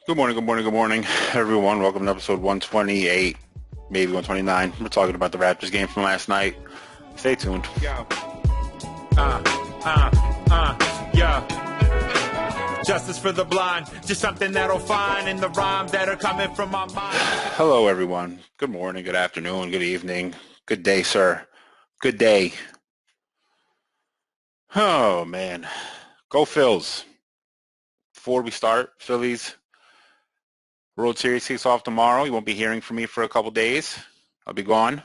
Good morning, good morning, good morning, everyone. Welcome to episode 128, maybe 129. We're talking about the Raptors game from last night. Stay tuned. Yo. Uh, yo. Justice for the blind, just something that'll find in the rhymes that are coming from my mind. Hello, everyone. Good morning, good afternoon, good evening, good day, sir. Good day. Oh, man. Go Phils. Before we start, Phillies World Series kicks off tomorrow. You won't be hearing from me for a couple days. I'll be gone.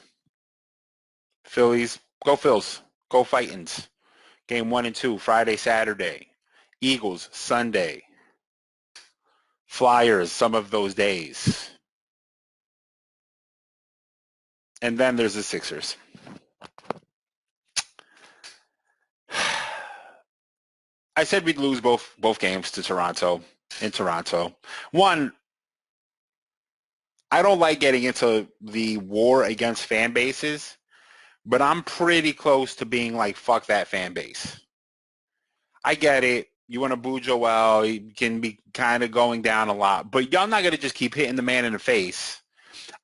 Phillies, go Phils. Go Fightins. Game 1 and 2, Friday, Saturday. Eagles, Sunday. Flyers, some of those days. And then there's the Sixers. I said we'd lose both games to Toronto, in Toronto. One, I don't like getting into the war against fan bases, but I'm pretty close to being like, fuck that fan base. I get it. You want to boo Joel, you can be kind of going down a lot, but y'all not going to just keep hitting the man in the face.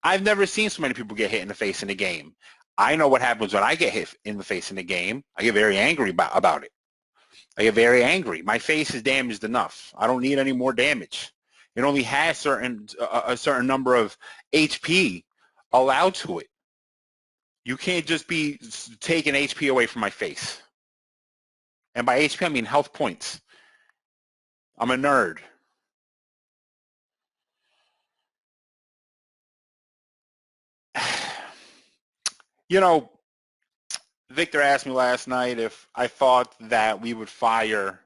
I've never seen so many people get hit in the face in a game. I know what happens when I get hit in the face in a game. I get very angry about it. I get very angry. My face is damaged enough. I don't need any more damage. It only has a certain number of HP allowed to it. You can't just be taking HP away from my face. And by HP, I mean health points. I'm a nerd. You know, Victor asked me last night if I thought that we would fire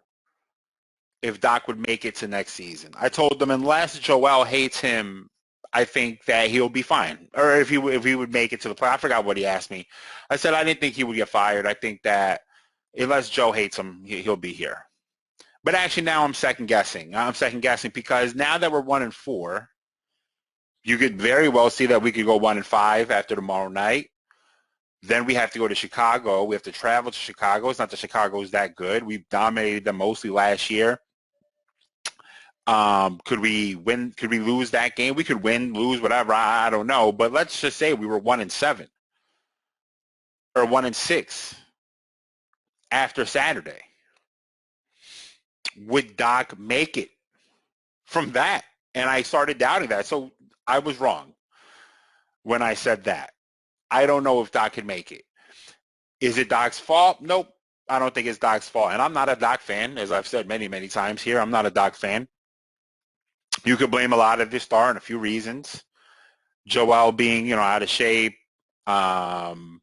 if Doc would make it to next season. I told him unless Joel hates him, I think that he'll be fine. Or if he would make it to the play. I forgot what he asked me. I said I didn't think he would get fired. I think that unless Joe hates him, he'll be here. But actually now I'm second guessing. I'm second guessing because now that we're 1-4, you could very well see that we could go 1-5 after tomorrow night. Then we have to go to Chicago. We have to travel to Chicago. It's not that Chicago is that good. We dominated them mostly last year. Could we win? Could we lose that game? We could win, lose, whatever. I don't know. But let's just say we were 1-7 or 1-6 after Saturday. Would Doc make it from that? And I started doubting that. So I was wrong when I said that. I don't know if Doc can make it. Is it Doc's fault? Nope. I don't think it's Doc's fault. And I'm not a Doc fan, as I've said many, many times here. I'm not a Doc fan. You could blame a lot of this star and a few reasons. Joel being, out of shape. And,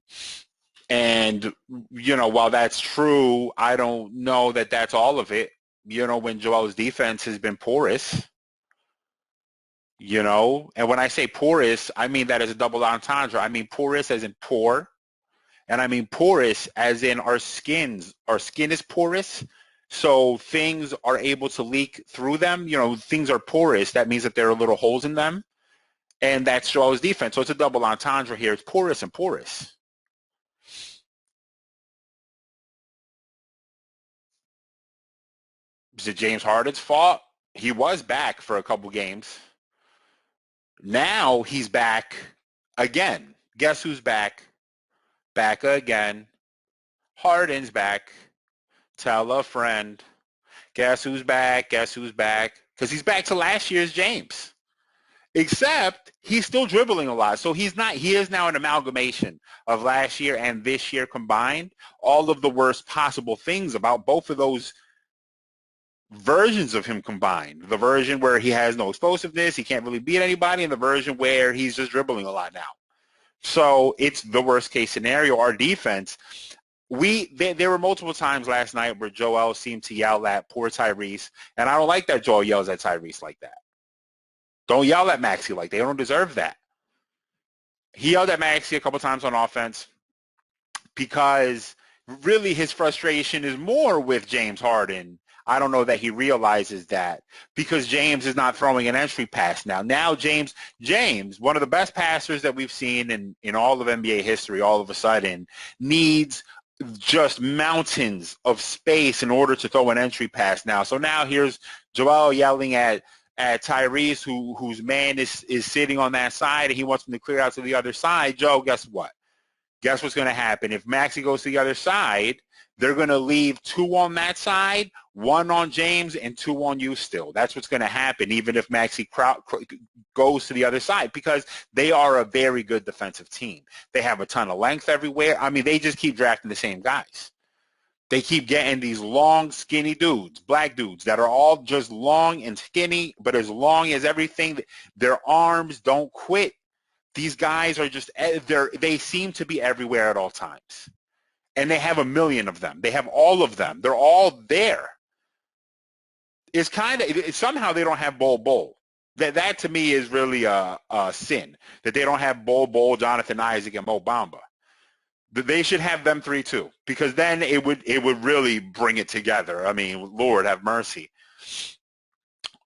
while that's true, I don't know that that's all of it. When Joel's defense has been porous. And when I say porous, I mean that as a double entendre. I mean porous as in poor, and I mean porous as in our skin is porous, so things are able to leak through them. Things are porous. That means that there are little holes in them, and that's Joel's defense. So it's a double entendre here. It's porous and porous. Is it James Harden's fault? He was back for a couple games. Now he's back again. Guess who's back? Back again. Harden's back. Tell a friend. Guess who's back? Guess who's back? Because he's back to last year's James. Except he's still dribbling a lot. So he is now an amalgamation of last year and this year combined. All of the worst possible things about both of those versions of him combined. The version where he has no explosiveness, he can't really beat anybody, and the version where he's just dribbling a lot now. So it's the worst case scenario. Our defense, there were multiple times last night where Joel seemed to yell at poor Tyrese, and I don't like that Joel yells at Tyrese like that. Don't yell at Maxey like that. They don't deserve that. He yelled at Maxey a couple times on offense because really his frustration is more with James Harden. I don't know that he realizes that because James is not throwing an entry pass now. Now James, one of the best passers that we've seen in all of NBA history, all of a sudden needs just mountains of space in order to throw an entry pass now. So now here's Joel yelling at at Tyrese, whose man is sitting on that side, and he wants him to clear out to the other side, Joe, guess what? Guess what's going to happen? If Maxey goes to the other side, they're going to leave 2 on that side, 1 on James, and 2 on you still. That's what's going to happen, even if Maxey goes to the other side, because they are a very good defensive team. They have a ton of length everywhere. I mean, they just keep drafting the same guys. They keep getting these long, skinny dudes, black dudes, that are all just long and skinny, but as long as everything, their arms don't quit. These guys are just, they seem to be everywhere at all times. And they have a million of them. They have all of them. They're all there. It's kind of, somehow they don't have Bol. That to me is really a sin, that they don't have Bol, Jonathan Isaac, and Mo Bamba. They should have them 3 too, because then it would really bring it together. I mean, Lord have mercy.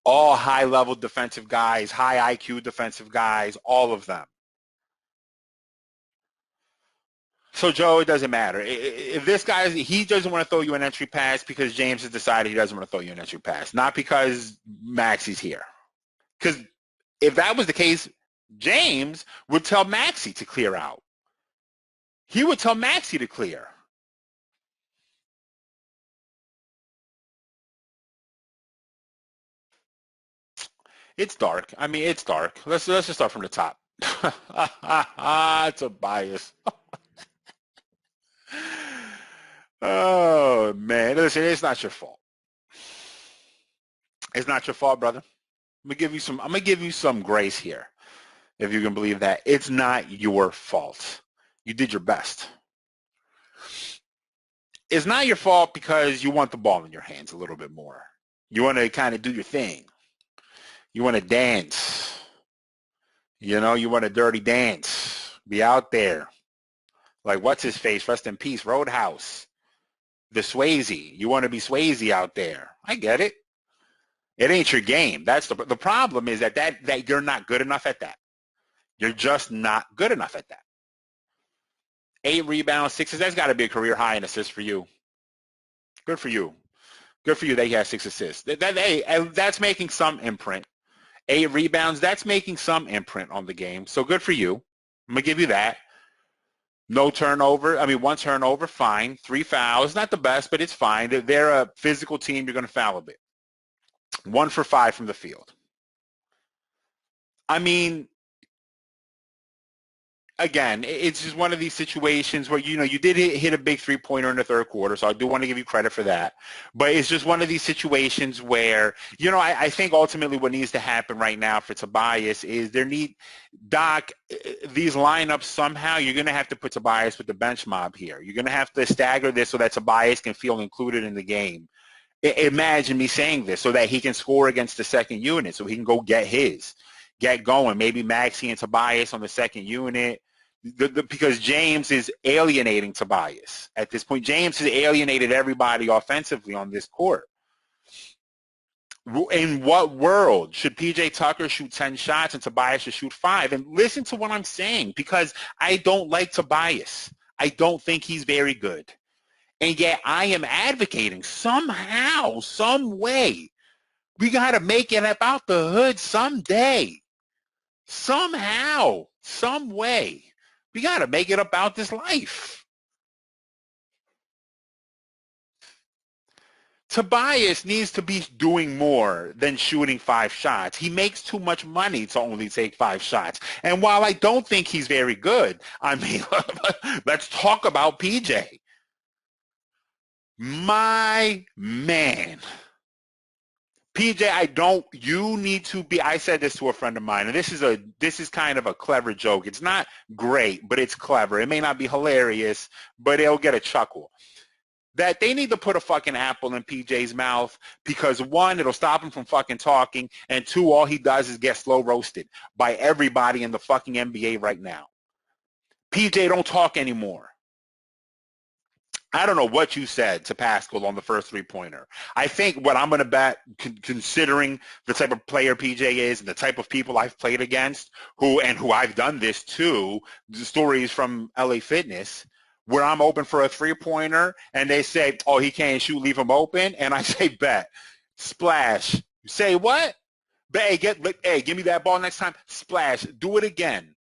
All high-level defensive guys, high IQ defensive guys, all of them. So, Joe, it doesn't matter. If this guy, he doesn't want to throw you an entry pass because James has decided he doesn't want to throw you an entry pass, not because Maxey's here. Because if that was the case, James would tell Maxey to clear out. He would tell Maxey to clear. It's dark. I mean, it's dark. Let's just start from the top. It's a bias. Oh, man. Listen, it's not your fault. It's not your fault, brother. I'm gonna give you some grace here, if you can believe that. It's not your fault. You did your best. It's not your fault because you want the ball in your hands a little bit more. You want to kind of do your thing. You want to dance. You know, you want a dirty dance. Be out there. Like, what's his face? Rest in peace. Roadhouse. The Swayze. You want to be Swayze out there. I get it. It ain't your game. That's the problem is that you're not good enough at that. You're just not good enough at that. 8 rebounds, 6 assists. That's got to be a career high in assists for you. Good for you. Good for you that he has 6 assists. That's making some imprint. 8 rebounds, that's making some imprint on the game. So good for you. I'm going to give you that. No turnover. I mean, 1 turnover, fine. 3 fouls, not the best, but it's fine. They're a physical team. You're going to foul a bit. 1 for 5 from the field. I mean, again, it's just one of these situations where, you know, you did hit a big 3-pointer in the third quarter, so I do want to give you credit for that. But it's just one of these situations where, you know, I think ultimately what needs to happen right now for Tobias is these lineups somehow, you're going to have to put Tobias with the bench mob here. You're going to have to stagger this so that Tobias can feel included in the game. Imagine me saying this so that he can score against the second unit, so he can go get going. Maybe Maxey and Tobias on the second unit, because James is alienating Tobias at this point. James has alienated everybody offensively on this court. In what world should P.J. Tucker shoot 10 shots and Tobias should shoot 5? And listen to what I'm saying, because I don't like Tobias. I don't think he's very good. And yet I am advocating somehow, some way, we got to make it about the hood someday. Somehow, some way, we got to make it about this life. Tobias needs to be doing more than shooting 5 shots. He makes too much money to only take 5 shots. And while I don't think he's very good, I mean, let's talk about PJ. My man. PJ, you need to be, I said this to a friend of mine, and this is kind of a clever joke. It's not great, but it's clever. It may not be hilarious, but it'll get a chuckle. That they need to put a fucking apple in PJ's mouth because, 1, it'll stop him from fucking talking, and 2, all he does is get slow roasted by everybody in the fucking NBA right now. PJ, don't talk anymore. I don't know what you said to Pascal on the first 3-pointer. I think what I'm going to bet, considering the type of player PJ is and the type of people I've played against, who I've done this to, the stories from LA Fitness, where I'm open for a 3-pointer and they say, oh, he can't shoot, leave him open. And I say, bet. Splash. You say what? Hey, give me that ball next time. Splash. Do it again.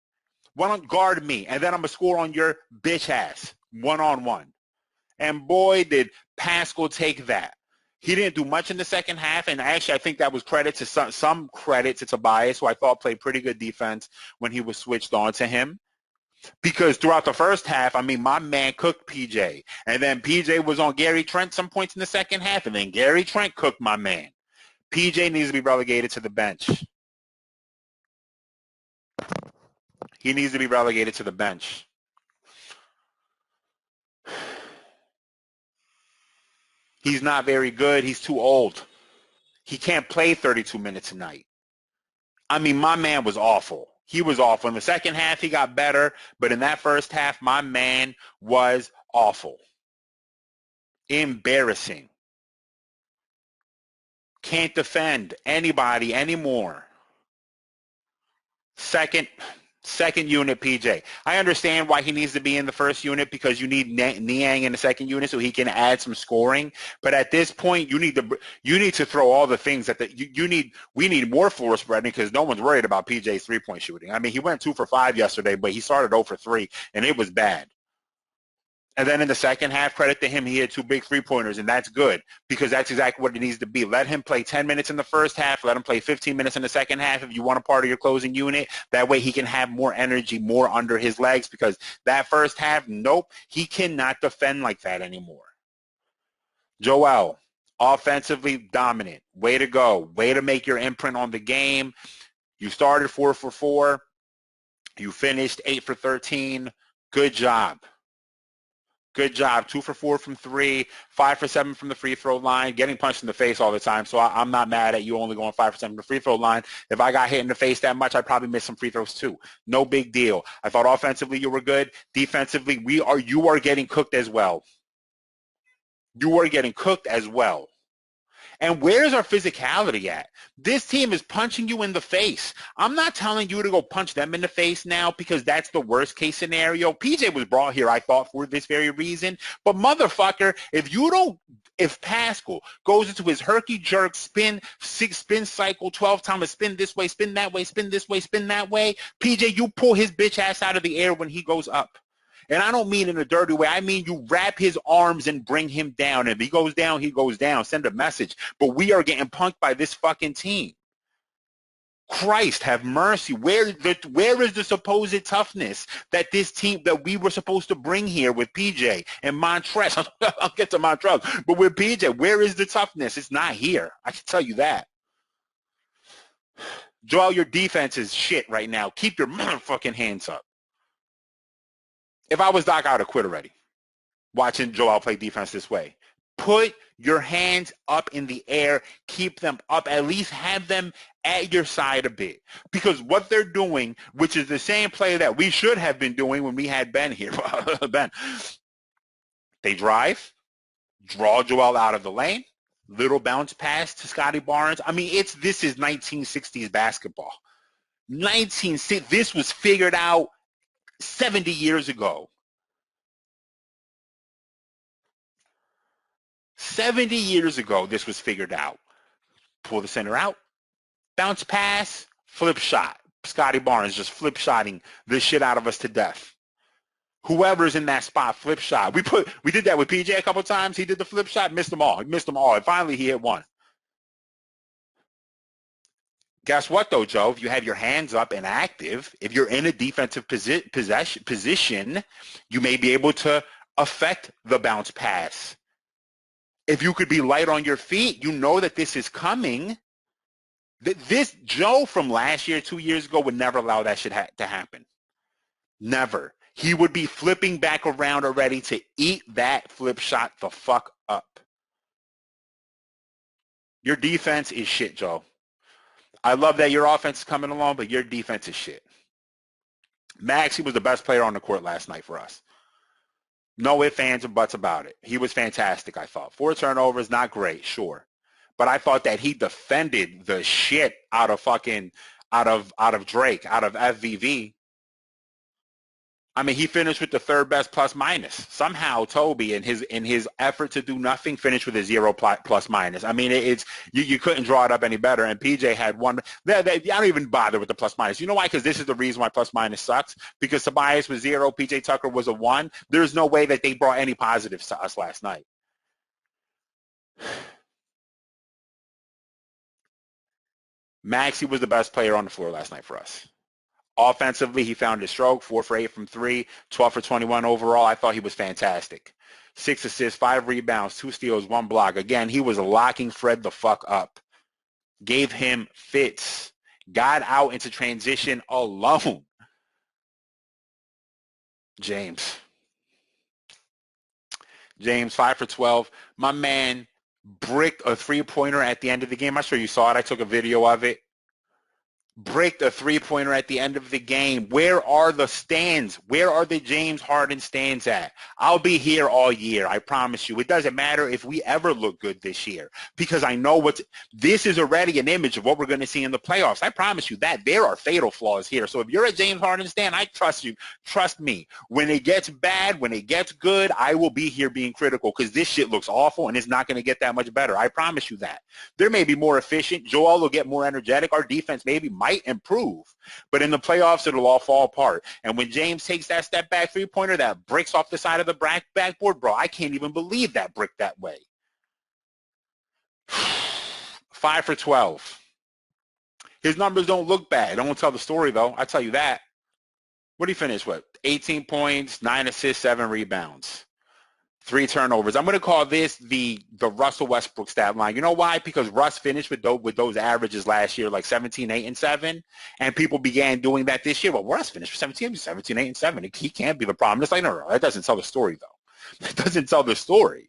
Why don't guard me? And then I'm going to score on your bitch ass. One-on-one. And boy, did Pascal take that. He didn't do much in the second half, and actually I think that was credit to some credit to Tobias, who I thought played pretty good defense when he was switched on to him. Because throughout the first half, I mean, my man cooked PJ. And then PJ was on Gary Trent some points in the second half, and then Gary Trent cooked my man. PJ needs to be relegated to the bench. He needs to be relegated to the bench. He's not very good. He's too old. He can't play 32 minutes a night. I mean, my man was awful. He was awful. In the second half, he got better, but in that first half, my man was awful. Embarrassing. Can't defend anybody anymore. Second unit PJ. I understand why he needs to be in the first unit because you need Niang in the second unit so he can add some scoring. But at this point, you need to throw all the things that we need more floor spreading because no one's worried about PJ's 3-point shooting. I mean, he went 2 for 5 yesterday, but he started 0 for 3, and it was bad. And then in the second half, credit to him, he had 2 big 3-pointers, and that's good because that's exactly what it needs to be. Let him play 10 minutes in the first half. Let him play 15 minutes in the second half if you want a part of your closing unit. That way he can have more energy, more under his legs because that first half, nope, he cannot defend like that anymore. Joel, offensively dominant. Way to go. Way to make your imprint on the game. You started 4 for 4. You finished 8 for 13. Good job. Good job. 2 for 4 from 3, 5 for 7 from the free throw line, getting punched in the face all the time. So I'm not mad at you only going 5 for 7 from the free throw line. If I got hit in the face that much, I'd probably miss some free throws too. No big deal. I thought offensively you were good. Defensively, you are getting cooked as well. You are getting cooked as well. And where's our physicality at? This team is punching you in the face. I'm not telling you to go punch them in the face now because that's the worst case scenario. PJ was brought here, I thought, for this very reason. But motherfucker, if Pascal goes into his herky-jerk spin cycle 12 times, spin this way, spin that way, spin this way, spin that way, PJ, you pull his bitch ass out of the air when he goes up. And I don't mean in a dirty way. I mean you wrap his arms and bring him down. If he goes down, he goes down. Send a message. But we are getting punked by this fucking team. Christ, have mercy. Where is the supposed toughness that this team, that we were supposed to bring here with PJ and Montrez? I'll get to Montrez. But with PJ, where is the toughness? It's not here. I can tell you that. Joel, your defense is shit right now. Keep your motherfucking hands up. If I was Doc, I would have quit already watching Joel play defense this way. Put your hands up in the air. Keep them up. At least have them at your side a bit. Because what they're doing, which is the same play that we should have been doing when we had Ben here. Ben. They drive, draw Joel out of the lane, little bounce pass to Scotty Barnes. I mean, this is 1960s basketball. This was figured out 70 years ago. 70 years ago, this was figured out. Pull the center out, bounce pass, flip shot. Scotty Barnes just flip shotting this shit out of us to death. Whoever's in that spot, flip shot. We did that with PJ a couple times. He did the flip shot, missed them all. He missed them all. And finally, he hit one. Guess what, though, Joe? If you have your hands up and active, if you're in a defensive position, you may be able to affect the bounce pass. If you could be light on your feet, you know that this is coming. This Joe from last year, 2 years ago, would never allow that shit to happen. Never. He would be flipping back around already to eat that flip shot the fuck up. Your defense is shit, Joe. I love that your offense is coming along, but your defense is shit. Max, he was the best player on the court last night for us. No ifs, ands, and buts about it. He was fantastic, I thought. 4 turnovers, not great, sure. But I thought that he defended the shit out of Drake, out of FVV. I mean, he finished with the third best plus minus. Somehow, Toby, in his effort to do nothing, finished with a zero plus minus. I mean, it's you couldn't draw it up any better. And PJ had one. I don't even bother with the plus minus. You know why? Because this is the reason why plus minus sucks. Because Tobias was 0, PJ Tucker was a 1. There's no way that they brought any positives to us last night. Maxey was the best player on the floor last night for us. Offensively, he found his stroke, 4 for 8 from 3, 12 for 21 overall. I thought he was fantastic. 6 assists, 5 rebounds, 2 steals, 1 block. Again, he was locking Fred the fuck up. Gave him fits. Got out into transition alone. James, 5 for 12. My man bricked a three-pointer at the end of the game. I'm sure you saw it. I took a video of it. Break the three-pointer at the end of the game. Where are the stands? Where are the James Harden stands at? I'll be here all year. I promise you. It doesn't matter if we ever look good this year because I know this is already an image of what we're going to see in the playoffs. I promise you that. There are fatal flaws here. So if you're a James Harden stan, I trust you. Trust me. When it gets bad, when it gets good, I will be here being critical because this shit looks awful and it's not going to get that much better. I promise you that. There may be more efficient. Joel will get more energetic. Our defense maybe might improve, but in the playoffs it'll all fall apart. And when James takes that step back three-pointer that bricks off the side of the backboard, bro, I can't even believe that brick that way. 5 for 12. His numbers don't look bad. Don't tell the story though. I tell you that. What did he finish with? 18 points, 9 assists, 7 rebounds. 3 turnovers. I'm going to call this the Russell Westbrook stat line. You know why? Because Russ finished with those averages last year, like 17, 8, and 7, and people began doing that this year. Well, Russ finished with 17, 8, and 7. He can't be the problem. It's like, no, that doesn't tell the story, though. That doesn't tell the story.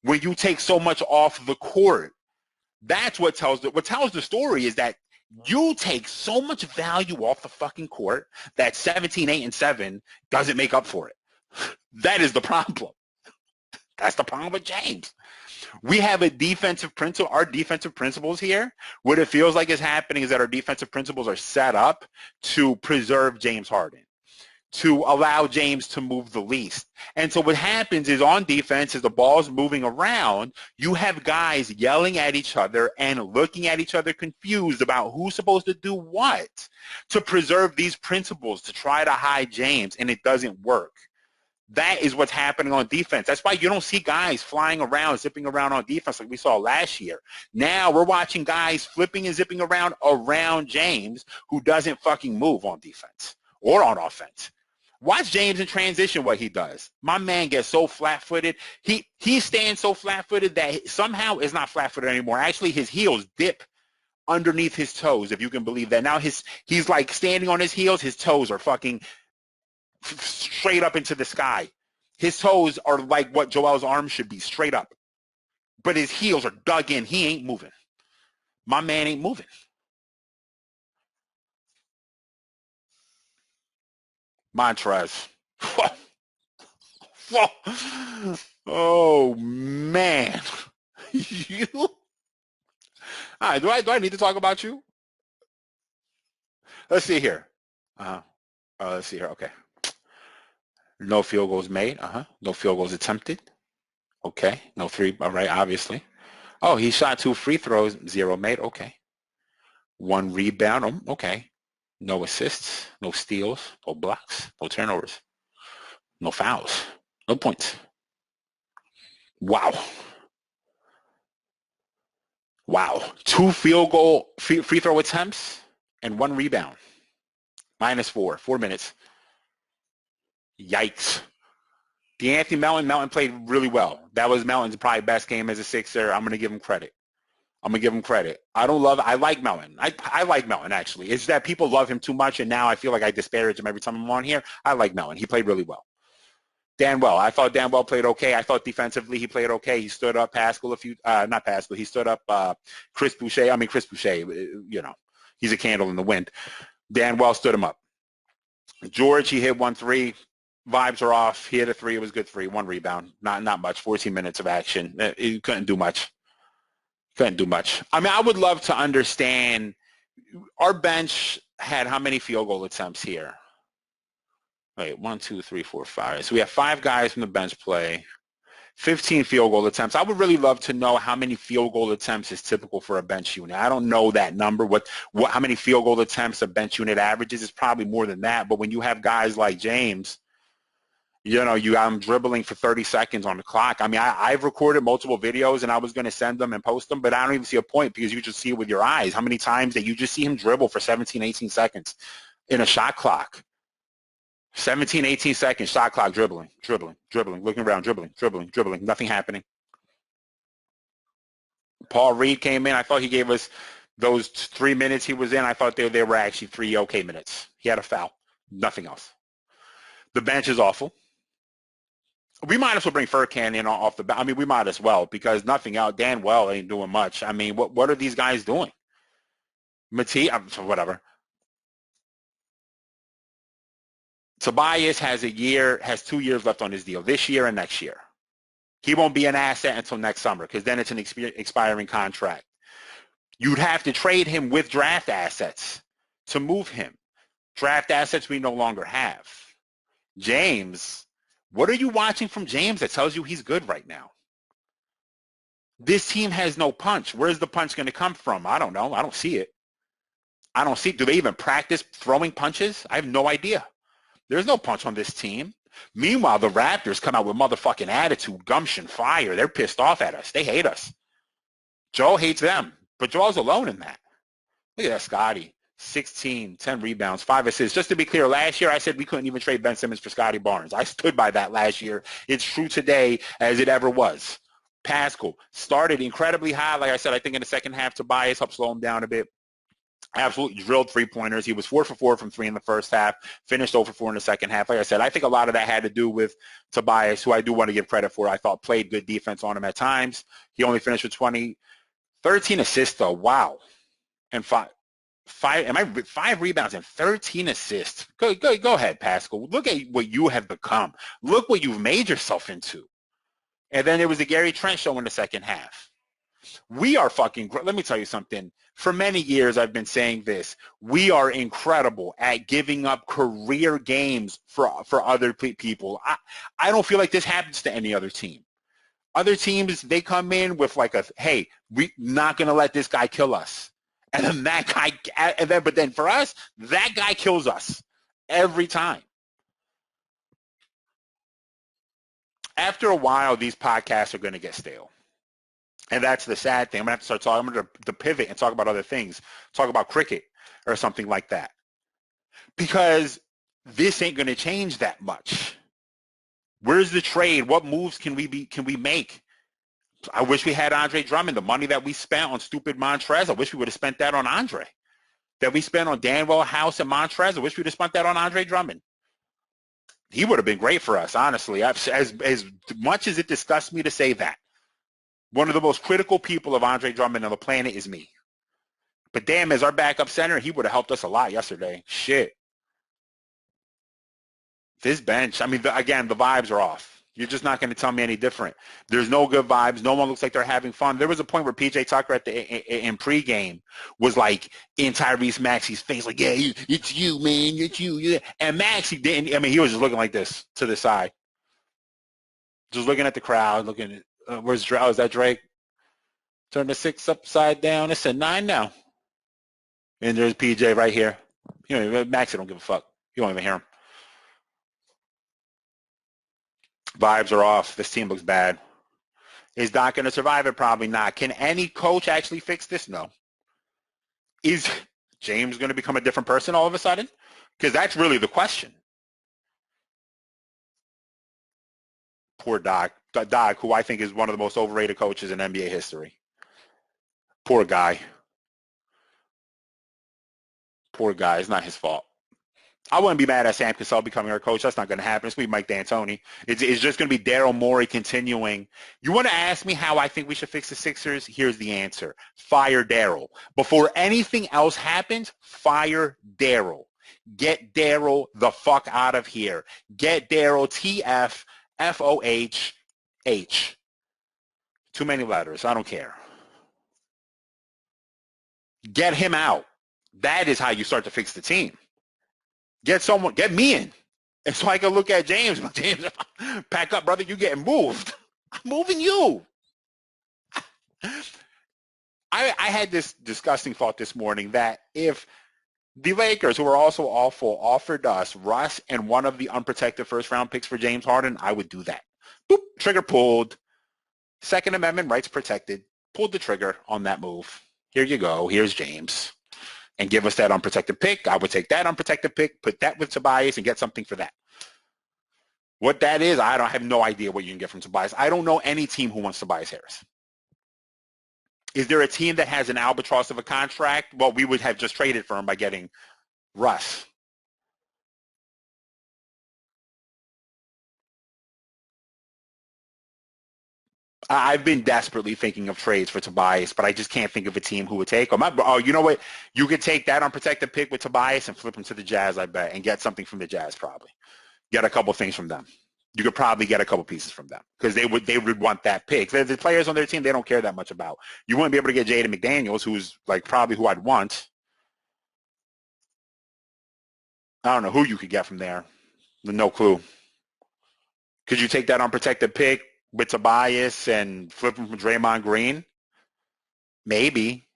When you take so much off the court, that's what tells the story is that you take so much value off the fucking court that 17, 8, and 7 doesn't make up for it. That is the problem. That's the problem with James. We have a defensive principle. Our defensive principles here, what it feels like is happening is that our defensive principles are set up to preserve James Harden, to allow James to move the least. And so what happens is on defense, as the ball's moving around, you have guys yelling at each other and looking at each other confused about who's supposed to do what to preserve these principles, to try to hide James, and it doesn't work. That is what's happening on defense. That's why you don't see guys flying around, zipping around on defense like we saw last year. Now we're watching guys flipping and zipping around James, who doesn't fucking move on defense or on offense. Watch James in transition, what he does. My man gets so flat-footed. He stands so flat-footed that somehow it's not flat-footed anymore. Actually, his heels dip underneath his toes, if you can believe that. Now he's like standing on his heels. His toes are fucking straight up into the sky. His toes are like what Joel's arms should be, straight up. But his heels are dug in. He ain't moving. My man ain't moving. Montrez. Oh, man. You? All right, do I need to talk about you? Let's see here. Let's see here. Okay. No field goals made. No field goals attempted. Okay. No 3. All right, obviously. Oh, he shot 2 free throws, 0 made. Okay. 1 rebound. Okay. No assists, no steals, no blocks, no turnovers, no fouls, no points. Wow. 2 free throw attempts and 1 rebound. -4, 4 minutes. Yikes. D'Anthony Melton played really well. That was Melton's probably best game as a Sixer. I'm going to give him credit. I like Melton. I like Melton, actually. It's that people love him too much, and now I feel like I disparage him every time I'm on here. I like Melton. He played really well. I thought Danwell played okay. I thought defensively he played okay. He stood up Pascal he stood up Chris Boucher. He's a candle in the wind. Danwell stood him up. George, he hit 1 3. Vibes are off. He hit a 3. It was a good 3. 1 rebound. Not much. 14 minutes of action. He couldn't do much. I mean, I would love to understand. Our bench had how many field goal attempts here? Wait, 1, 2, 3, 4, 5. So we have 5 guys from the bench play. 15 field goal attempts. I would really love to know how many field goal attempts is typical for a bench unit. I don't know that number. How many field goal attempts a bench unit averages is probably more than that. But when you have guys like James, I'm dribbling for 30 seconds on the clock. I mean, I've recorded multiple videos and I was going to send them and post them, but I don't even see a point because you just see it with your eyes. How many times that you just see him dribble for 17, 18 seconds in a shot clock? 17, 18 seconds, shot clock, dribbling, looking around, dribbling, nothing happening. Paul Reed came in. I thought he gave us those 3 minutes he was in. I thought they were actually 3 okay minutes. He had a foul, nothing else. The bench is awful. We might as well bring Furkan in off the bat. I mean, we might as well because nothing else. Dan Well ain't doing much. I mean, what are these guys doing? Whatever. Tobias has 2 years left on his deal, this year and next year. He won't be an asset until next summer because then it's an expiring contract. You'd have to trade him with draft assets to move him. Draft assets we no longer have. James, what are you watching from James that tells you he's good right now? This team has no punch. Where's the punch going to come from? I don't know. I don't see it. Do they even practice throwing punches? I have no idea. There's no punch on this team. Meanwhile, the Raptors come out with motherfucking attitude, gumption, fire. They're pissed off at us. They hate us. Joel hates them, but Joel's alone in that. Look at that, Scotty. 16, 10 rebounds, 5 assists. Just to be clear, last year I said we couldn't even trade Ben Simmons for Scotty Barnes. I stood by that last year. It's true today as it ever was. Pascal started incredibly high. Like I said, I think in the second half, Tobias helped slow him down a bit. Absolutely drilled 3-pointers. He was 4 for 4 from 3 in the first half, finished 0 for 4 in the second half. Like I said, I think a lot of that had to do with Tobias, who I do want to give credit for. I thought played good defense on him at times. He only finished with 13 assists though. Wow. And 5 rebounds and 13 assists. Go ahead, Pascal. Look at what you have become. Look what you've made yourself into. And then there was the Gary Trent show in the second half. We are fucking, let me tell you something. For many years, I've been saying this. We are incredible at giving up career games for other people. I don't feel like this happens to any other team. Other teams, they come in with like hey, we're not going to let this guy kill us. And then but then for us, that guy kills us every time. After a while, these podcasts are going to get stale. And that's the sad thing. I'm going to have to start talking. I'm going to pivot and talk about other things. Talk about cricket or something like that. Because this ain't going to change that much. Where's the trade? What moves can we make? I wish we had Andre Drummond. The money that we spent on stupid Montrez, I wish we would have spent that on Andre. That we spent on Danwell, House, and Montrez, I wish we would have spent that on Andre Drummond. He would have been great for us, honestly. As much as it disgusts me to say that. One of the most critical people of Andre Drummond on the planet is me. But damn, as our backup center, he would have helped us a lot yesterday. Shit. This bench, I mean, again, the vibes are off. You're just not going to tell me any different. There's no good vibes. No one looks like they're having fun. There was a point where PJ Tucker in pregame was like in Tyrese Maxey's face, like, yeah, it's you, man, it's you. And Maxey didn't. I mean, he was just looking like this to the side, just looking at the crowd, looking at where's Drake? Oh, is that Drake? Turn the 6 upside down. It's a 9 now. And there's PJ right here. Maxey don't give a fuck. You don't even hear him. Vibes are off. This team looks bad. Is Doc going to survive it? Probably not. Can any coach actually fix this? No. Is James going to become a different person all of a sudden? Because that's really the question. Poor Doc. Doc, who I think is one of the most overrated coaches in NBA history. Poor guy. Poor guy. It's not his fault. I wouldn't be mad at Sam Cassell becoming our coach. That's not going to happen. It's going to be Mike D'Antoni. It's just going to be Daryl Morey continuing. You want to ask me how I think we should fix the Sixers? Here's the answer. Fire Daryl. Before anything else happens, fire Daryl. Get Daryl the fuck out of here. Get Daryl TFFOHH. Too many letters. I don't care. Get him out. That is how you start to fix the team. Get me in. And so I can look at James. James, pack up, brother. You getting moved. I'm moving you. I had this disgusting thought this morning that if the Lakers, who are also awful, offered us Russ and one of the unprotected first-round picks for James Harden, I would do that. Boop, trigger pulled. Second Amendment rights protected. Pulled the trigger on that move. Here you go. Here's James. And give us that unprotected pick. I would take that unprotected pick, put that with Tobias, and get something for that. What that is, I have no idea what you can get from Tobias. I don't know any team who wants Tobias Harris. Is there a team that has an albatross of a contract? Well, we would have just traded for him by getting Russ. I've been desperately thinking of trades for Tobias, but I just can't think of a team who would take him. Oh, you know what? You could take that unprotected pick with Tobias and flip him to the Jazz, I bet, and get something from the Jazz probably. Get a couple things from them. You could probably get a couple pieces from them because they would want that pick. The players on their team they don't care that much about. You wouldn't be able to get Jaden McDaniels, who's like probably who I'd want. I don't know who you could get from there. No clue. Could you take that unprotected pick with Tobias and flip him from Draymond Green? Maybe.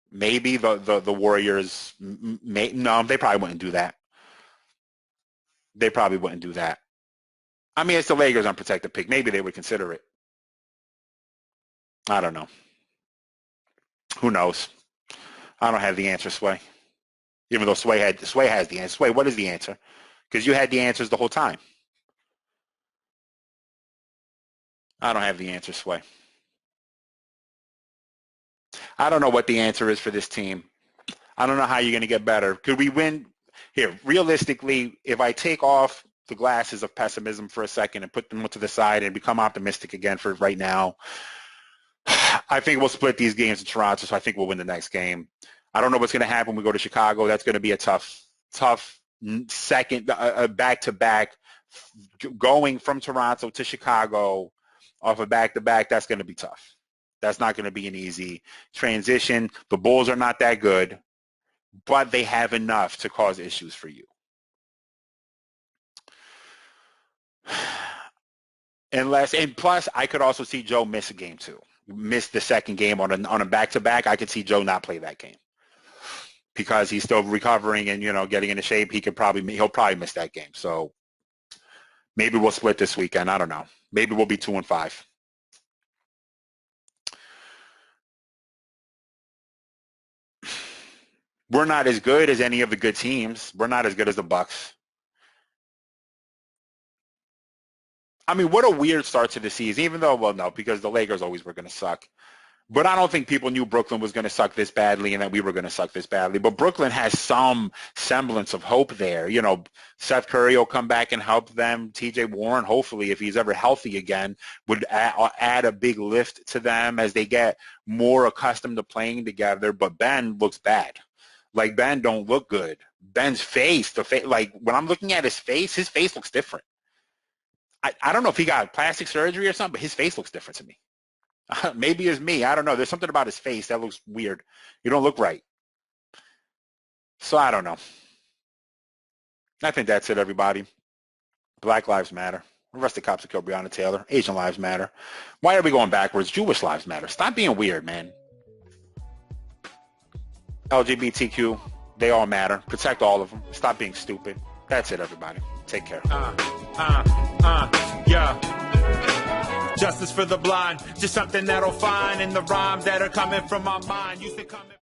Maybe the Warriors no, they probably wouldn't do that. They probably wouldn't do that. I mean, it's the Lakers unprotected pick. Maybe they would consider it. I don't know. Who knows? I don't have the answer, Sway. Even though Sway has the answer. Sway, what is the answer? Because you had the answers the whole time. I don't have the answer, Sway. I don't know what the answer is for this team. I don't know how you're going to get better. Could we win? Here, realistically, if I take off the glasses of pessimism for a second and put them to the side and become optimistic again for right now, I think we'll split these games in Toronto, so I think we'll win the next game. I don't know what's going to happen when we go to Chicago. That's going to be a tough second back-to-back. Going from Toronto to Chicago off a back-to-back, that's going to be tough. That's not going to be an easy transition. The Bulls are not that good, but they have enough to cause issues for you. And plus, I could also see Joe miss a game too. Miss the second game on a back-to-back. I could see Joe not play that game because he's still recovering and getting into shape. He'll probably miss that game. So maybe we'll split this weekend. I don't know. Maybe we'll be 2-5. We're not as good as any of the good teams. We're not as good as the Bucks. I mean, what a weird start to the season, even though, well, no, because the Lakers always were going to suck. But I don't think people knew Brooklyn was going to suck this badly and that we were going to suck this badly. But Brooklyn has some semblance of hope there. Seth Curry will come back and help them. TJ Warren, hopefully, if he's ever healthy again, would add a big lift to them as they get more accustomed to playing together. But Ben looks bad. Like, Ben don't look good. Ben's face, like, when I'm looking at his face looks different. I don't know if he got plastic surgery or something, but his face looks different to me. Maybe it's me. I don't know. There's something about his face that looks weird. You don't look right. So I don't know. I think that's it, everybody. Black lives matter. Arrested cops that killed Breonna Taylor. Asian lives matter. Why are we going backwards? Jewish lives matter. Stop being weird, man. LGBTQ, they all matter. Protect all of them. Stop being stupid. That's it, everybody. Take care. Yeah. Justice for the blind, just something that'll find in the rhymes that are coming from my mind. Used to come